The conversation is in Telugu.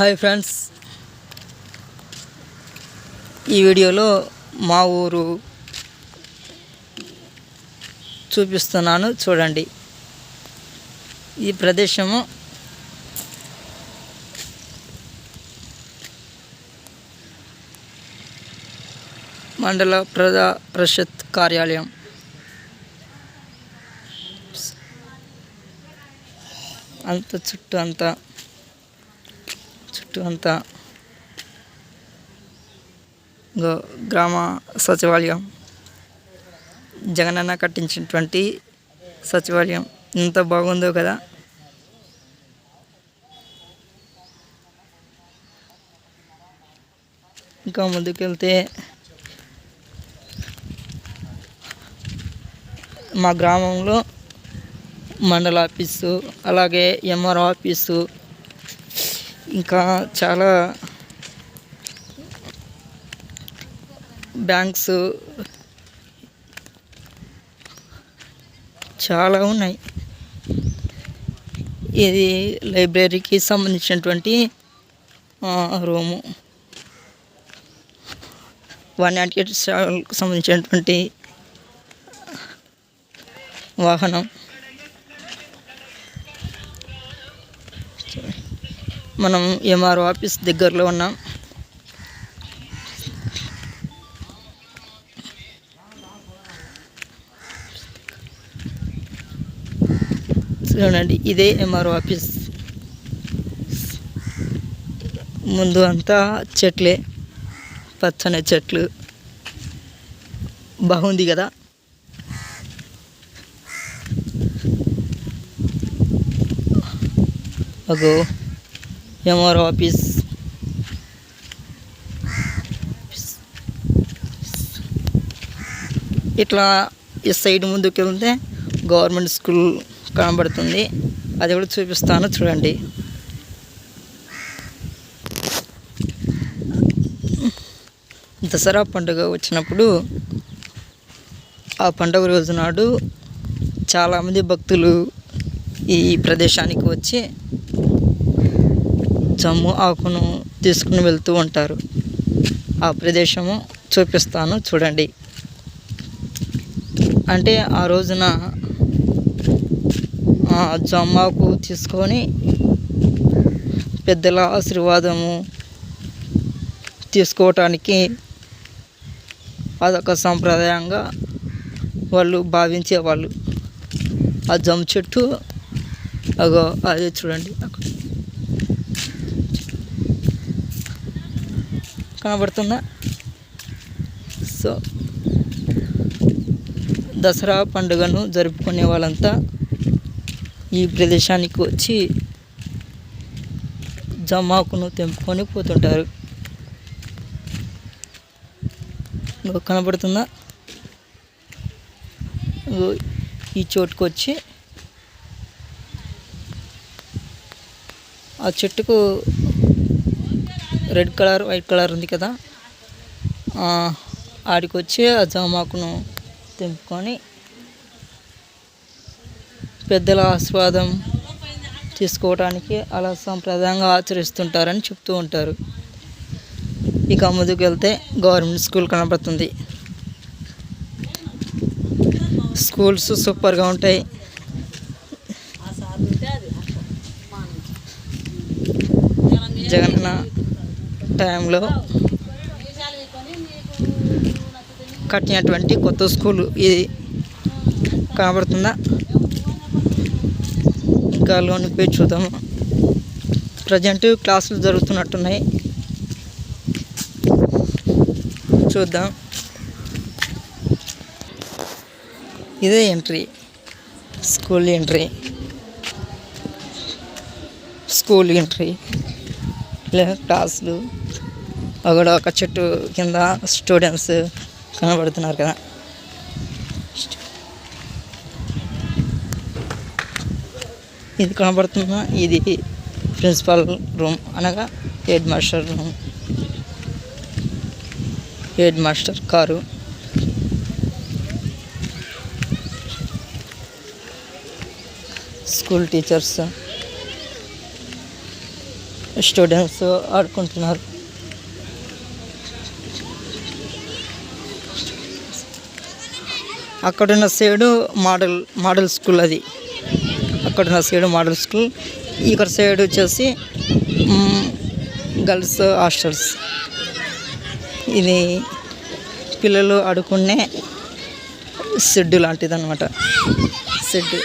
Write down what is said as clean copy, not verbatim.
హాయ్ ఫ్రెండ్స్, ఈ వీడియోలో మా ఊరు చూపిస్తున్నాను చూడండి. ఈ ప్రదేశము మండల ప్రజా పరిషత్ కార్యాలయం. చుట్టూ అంతా గ్రామ సచివాలయం, జగనన్న కట్టించినటువంటి సచివాలయం. ఎంత బాగుందో కదా. ఇంకా ముందుకెళ్తే మా గ్రామంలో మండల ఆఫీసు, అలాగే ఎంఆర్ఓ ఆఫీసు, ఇంకా చాలా బ్యాంక్స్ చాలా ఉన్నాయి. ఇది లైబ్రరీకి సంబంధించినటువంటి రూము, 198 సేవలకు సంబంధించినటువంటి వాహనం. మనం ఎంఆర్ఓ ఆఫీస్ దగ్గరలో ఉన్నాం. చూడండి, ఇదే ఎంఆర్ఓ ఆఫీస్. ముందు అంతా చెట్లే, పచ్చని చెట్లు. బాగుంది కదా. అగో ఎంఆర్ఓ ఆఫీస్. ఇట్లా ఈ సైడ్ ముందుకు వెళ్తే గవర్నమెంట్ స్కూల్ కనబడుతుంది. అది కూడా చూపిస్తాను చూడండి. దసరా పండుగ వచ్చినప్పుడు ఆ పండుగ రోజు నాడు చాలామంది భక్తులు ఈ ప్రదేశానికి వచ్చి జమ్ము ఆకును తీసుకుని వెళ్తూ ఉంటారు. ఆ ప్రదేశము చూపిస్తాను చూడండి. అంటే ఆ రోజున జమ్మాకు తీసుకొని పెద్దల ఆశీర్వాదము తీసుకోవటానికి అదొక సాంప్రదాయంగా వాళ్ళు భావించేవాళ్ళు. ఆ జమ్ము చెట్టు అగో అదే చూడండి, అక్కడ కనబడుతుందా. సో దసరా పండుగను జరుపుకునే వాళ్ళంతా ఈ ప్రదేశానికి వచ్చి జమ్మాకును తెంపుకొని పోతుంటారు. కనబడుతుందా. ఈ చోటుకు వచ్చి ఆ చెట్టుకు రెడ్ కలర్, వైట్ కలర్ ఉంది కదా, ఆడికి వచ్చి ఆ జమ్మాకును తెంపుకొని పెద్దల ఆశీర్వాదం తీసుకోవడానికి అలా సాంప్రదాయంగా ఆచరిస్తుంటారని చెప్తూ ఉంటారు. ఇక ముందుకు వెళ్తే గవర్నమెంట్ స్కూల్ కనబడుతుంది. స్కూల్స్ సూపర్గా ఉంటాయి. జగనన్న టైంలో కట్టినటువంటి కొత్త స్కూలు ఇది కనబడుతుందా. ఇంకా లోనికి పోయి చూద్దాము. ప్రజెంట్ క్లాసులు జరుగుతున్నట్టున్నాయి, చూద్దాం. ఇదే ఎంట్రీ, స్కూల్ ఎంట్రీ లేదా క్లాసులు. అక్కడ ఒక చెట్టు కింద స్టూడెంట్స్ కనబడుతున్నారు కదా. ఇది కనబడుతున్నా, ఇది ప్రిన్సిపల్ రూమ్, అనగా head master room, head master car. School teachers students ఆడుకుంటున్నారు. అక్కడున్న సైడు మోడల్ స్కూల్, అది అక్కడున్న సైడు మోడల్ స్కూల్. ఇక్కడ సైడ్ వచ్చేసి గర్ల్స్ హాస్టల్స్. ఇది పిల్లలు ఆడుకునే షెడ్ లాంటిది అనమాట. షెడ్